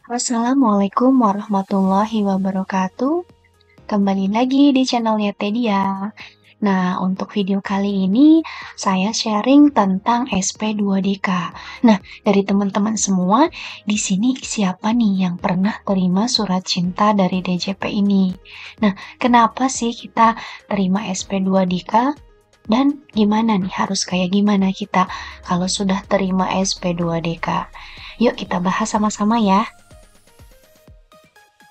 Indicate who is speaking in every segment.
Speaker 1: Assalamualaikum warahmatullahi wabarakatuh. Kembali lagi di channelnya Tedia. Nah, untuk video kali ini saya sharing tentang SP2DK. Nah, dari teman-teman semua, di sini siapa nih yang pernah terima surat cinta dari DJP ini? Nah, kenapa sih kita terima SP2DK? Dan gimana nih, harus kayak gimana kita kalau sudah terima SP2DK? Yuk kita bahas sama-sama ya.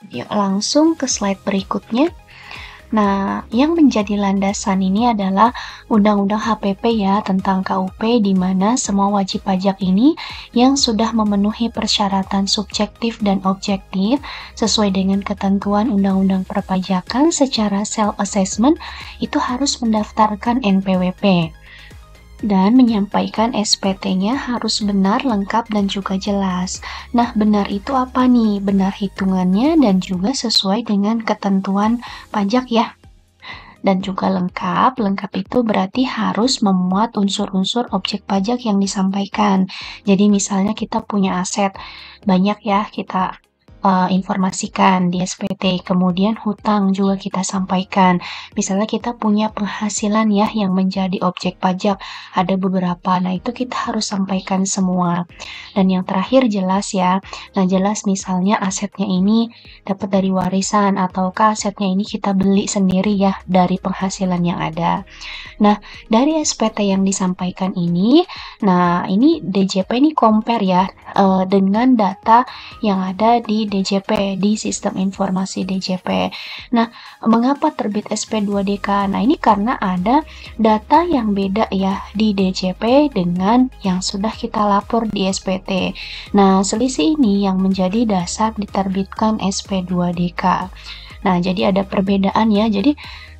Speaker 1: Yuk langsung ke slide berikutnya. Nah, yang menjadi landasan ini adalah Undang-Undang HPP ya tentang KUP, di mana semua wajib pajak ini yang sudah memenuhi persyaratan subjektif dan objektif sesuai dengan ketentuan Undang-Undang Perpajakan secara self-assessment itu harus mendaftarkan NPWP. Dan menyampaikan SPT-nya harus benar, lengkap, dan juga jelas. Nah, benar itu apa nih? Benar hitungannya dan juga sesuai dengan ketentuan pajak ya. Dan juga lengkap. Lengkap itu berarti harus memuat unsur-unsur objek pajak yang disampaikan. Jadi misalnya kita punya aset banyak ya, kita informasikan di SPT, kemudian hutang juga kita sampaikan. Misalnya kita punya penghasilan ya yang menjadi objek pajak, ada beberapa, nah itu kita harus sampaikan semua. Dan yang terakhir jelas ya, nah jelas misalnya asetnya ini dapat dari warisan, ataukah asetnya ini kita beli sendiri ya dari penghasilan yang ada. Nah, dari SPT yang disampaikan ini, nah ini DJP ini compare ya dengan data yang ada di DJP, di sistem informasi DJP. Nah, mengapa terbit SP2DK? Nah, ini karena ada data yang beda ya di DJP dengan yang sudah kita lapor di SPT. Nah, selisih ini yang menjadi dasar diterbitkan SP2DK. Nah, jadi ada perbedaan ya. Jadi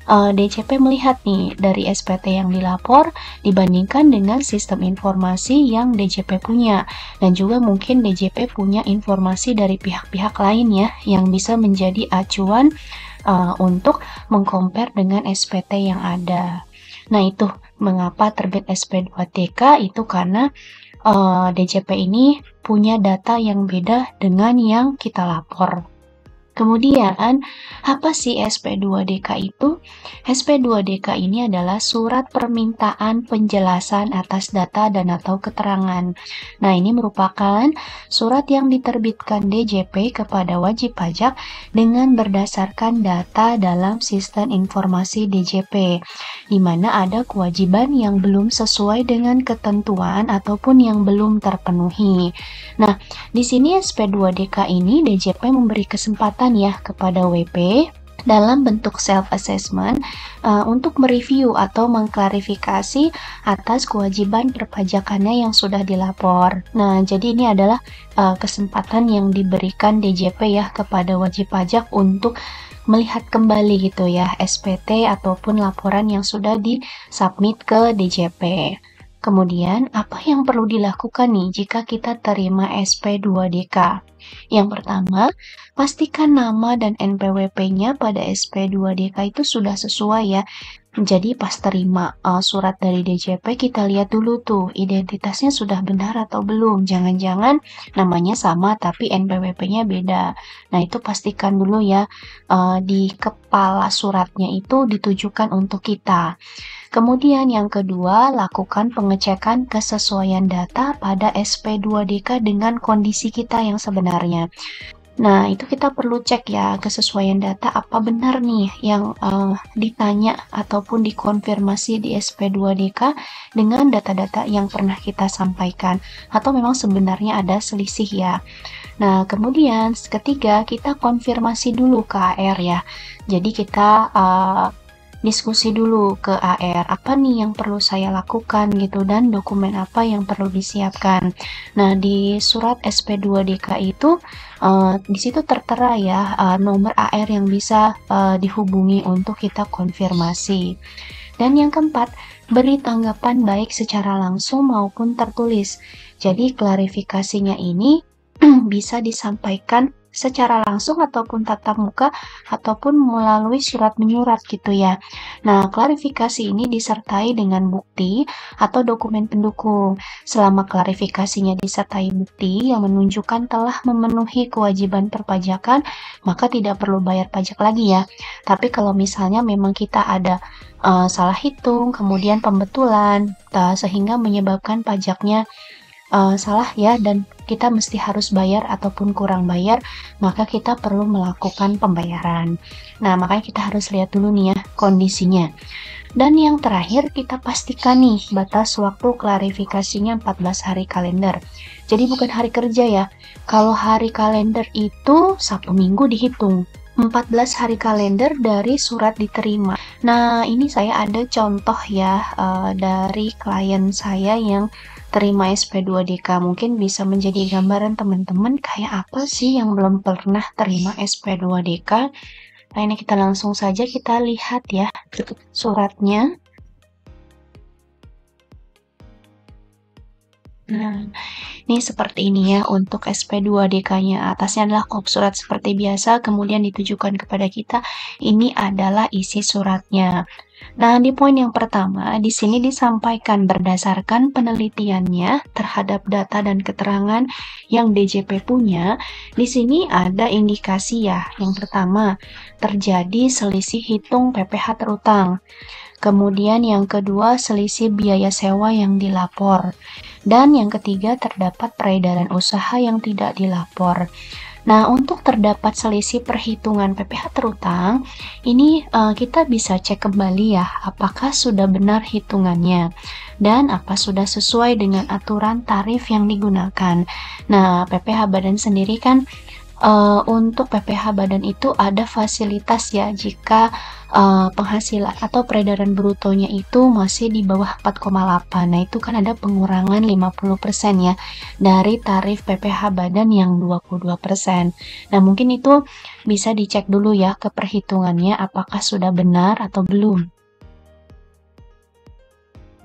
Speaker 1: DJP melihat nih dari SPT yang dilapor dibandingkan dengan sistem informasi yang DJP punya, dan juga mungkin DJP punya informasi dari pihak-pihak lain ya yang bisa menjadi acuan untuk mengcompare dengan SPT yang ada. Nah, itu mengapa terbit SP2DK itu karena DJP ini punya data yang beda dengan yang kita lapor. Kemudian, apa sih SP2DK itu? SP2DK ini adalah surat permintaan penjelasan atas data dan atau keterangan. Nah, ini merupakan surat yang diterbitkan DJP kepada wajib pajak dengan berdasarkan data dalam sistem informasi DJP, di mana ada kewajiban yang belum sesuai dengan ketentuan ataupun yang belum terpenuhi. Nah, di sini SP2DK ini DJP memberi kesempatan ya kepada WP dalam bentuk self-assessment untuk mereview atau mengklarifikasi atas kewajiban perpajakannya yang sudah dilapor. Nah, jadi ini adalah kesempatan yang diberikan DJP ya kepada wajib pajak untuk melihat kembali gitu ya SPT ataupun laporan yang sudah disubmit ke DJP. Kemudian, apa yang perlu dilakukan nih jika kita terima SP2DK? Yang pertama, pastikan nama dan NPWP-nya pada SP2DK itu sudah sesuai ya. Jadi pas terima surat dari DJP, kita lihat dulu tuh identitasnya sudah benar atau belum. Jangan-jangan namanya sama tapi NPWP-nya beda. Nah, itu pastikan dulu ya di kepala suratnya itu ditujukan untuk kita. Kemudian yang kedua, lakukan pengecekan kesesuaian data pada SP2DK dengan kondisi kita yang sebenarnya. Nah, itu kita perlu cek ya kesesuaian data apa benar nih yang ditanya ataupun dikonfirmasi di SP2DK dengan data-data yang pernah kita sampaikan, atau memang sebenarnya ada selisih ya. Nah, kemudian ketiga, kita konfirmasi dulu ke AR ya. Jadi kita diskusi dulu ke AR, apa nih yang perlu saya lakukan gitu, dan dokumen apa yang perlu disiapkan. Nah, di surat SP2DK itu di situ tertera ya nomor AR yang bisa dihubungi untuk kita konfirmasi. Dan yang keempat, beri tanggapan baik secara langsung maupun tertulis. Jadi klarifikasinya ini bisa disampaikan secara langsung ataupun tatap muka ataupun melalui surat menyurat gitu ya. Nah, klarifikasi ini disertai dengan bukti atau dokumen pendukung. Selama klarifikasinya disertai bukti yang menunjukkan telah memenuhi kewajiban perpajakan, maka tidak perlu bayar pajak lagi ya. Tapi kalau misalnya memang kita ada salah hitung, kemudian pembetulan, sehingga menyebabkan pajaknya salah ya, dan kita mesti harus bayar ataupun kurang bayar, maka kita perlu melakukan pembayaran. Nah, makanya kita harus lihat dulu nih ya kondisinya. Dan yang terakhir, kita pastikan nih batas waktu klarifikasinya 14 hari kalender. Jadi bukan hari kerja ya. Kalau hari kalender itu Sabtu Minggu dihitung. 14 hari kalender dari surat diterima. Nah, ini saya ada contoh ya dari klien saya yang terima SP2DK. Mungkin bisa menjadi gambaran teman-teman kayak apa sih yang belum pernah terima SP2DK. Nah, ini kita langsung saja kita lihat ya suratnya. Nah, ini seperti ini ya untuk SP2DK-nya. Atasnya adalah kop surat seperti biasa, kemudian ditujukan kepada kita. Ini adalah isi suratnya. Nah, di poin yang pertama, di sini disampaikan berdasarkan penelitiannya terhadap data dan keterangan yang DJP punya. Di sini ada indikasi ya. Yang pertama, terjadi selisih hitung PPh terutang. Kemudian yang kedua, selisih biaya sewa yang dilapor. Dan yang ketiga, terdapat peredaran usaha yang tidak dilapor. Nah, untuk terdapat selisih perhitungan PPh terutang, ini kita bisa cek kembali ya, apakah sudah benar hitungannya dan apa sudah sesuai dengan aturan tarif yang digunakan. Nah, PPh badan sendiri kan untuk PPh badan itu ada fasilitas ya jika penghasilan atau peredaran brutonya itu masih di bawah 4,8. Nah, itu kan ada pengurangan 50% ya dari tarif PPh badan yang 22%. Nah, mungkin itu bisa dicek dulu ya ke perhitungannya apakah sudah benar atau belum.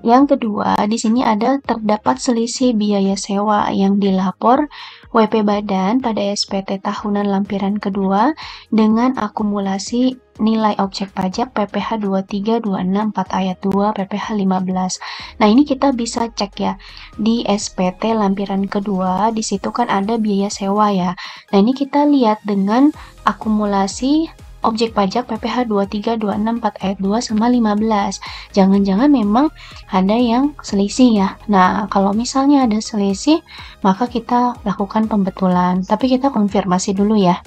Speaker 1: Yang kedua, di sini ada terdapat selisih biaya sewa yang dilapor WP Badan pada SPT tahunan lampiran kedua dengan akumulasi nilai objek pajak PPh 23264 ayat 2 PPh 15. Nah, ini kita bisa cek ya di SPT lampiran kedua, di situ kan ada biaya sewa ya. Nah, ini kita lihat dengan akumulasi objek pajak PPh 23264 ayat 2 sama 15. Jangan-jangan memang ada yang selisih ya. Nah, kalau misalnya ada selisih, maka kita lakukan pembetulan. Tapi kita konfirmasi dulu ya.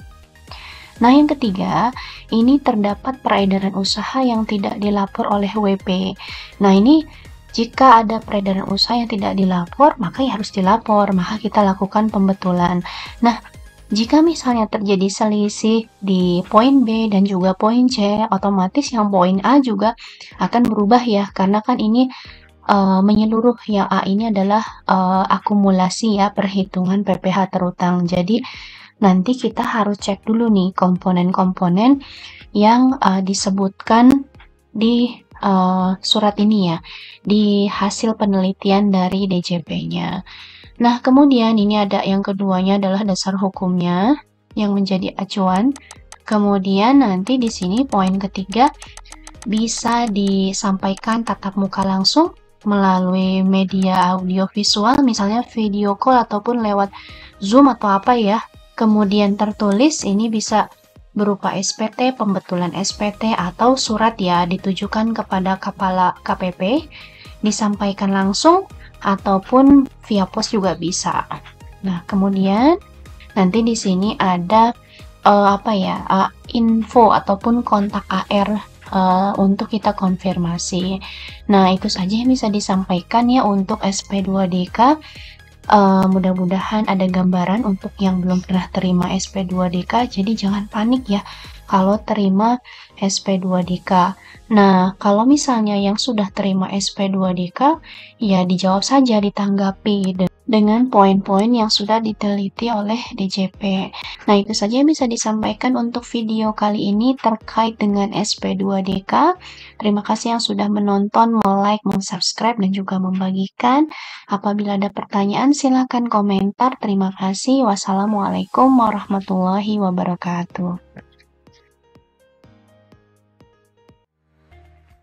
Speaker 1: Nah, yang ketiga, ini terdapat peredaran usaha yang tidak dilapor oleh WP. Nah, ini jika ada peredaran usaha yang tidak dilapor, maka ya harus dilapor. Maka kita lakukan pembetulan. Nah, jika misalnya terjadi selisih di poin B dan juga poin C, otomatis yang poin A juga akan berubah ya, karena kan ini menyeluruh. Yang A ini adalah akumulasi ya perhitungan PPh terutang. Jadi nanti kita harus cek dulu nih komponen-komponen yang disebutkan di surat ini ya, di hasil penelitian dari DJP-nya. Nah, kemudian ini ada yang keduanya adalah dasar hukumnya yang menjadi acuan. Kemudian nanti di sini poin ketiga bisa disampaikan tatap muka langsung melalui media audio visual, misalnya video call ataupun lewat Zoom atau apa ya. Kemudian tertulis ini bisa berupa SPT, pembetulan SPT atau surat ya, ditujukan kepada kepala KPP, disampaikan langsung ataupun via pos juga bisa. Nah, kemudian nanti di sini ada info ataupun kontak AR untuk kita konfirmasi. Nah, itu saja yang bisa disampaikan ya untuk SP2DK. Mudah-mudahan ada gambaran untuk yang belum pernah terima SP2DK, jadi jangan panik ya kalau terima SP2DK. Nah, kalau misalnya yang sudah terima SP2DK, ya dijawab saja, ditanggapi dengan poin-poin yang sudah diteliti oleh DJP. Nah, itu saja yang bisa disampaikan untuk video kali ini terkait dengan SP2DK. Terima kasih yang sudah menonton, like, subscribe dan juga membagikan. Apabila ada pertanyaan, silakan komentar. Terima kasih. Wassalamualaikum warahmatullahi wabarakatuh.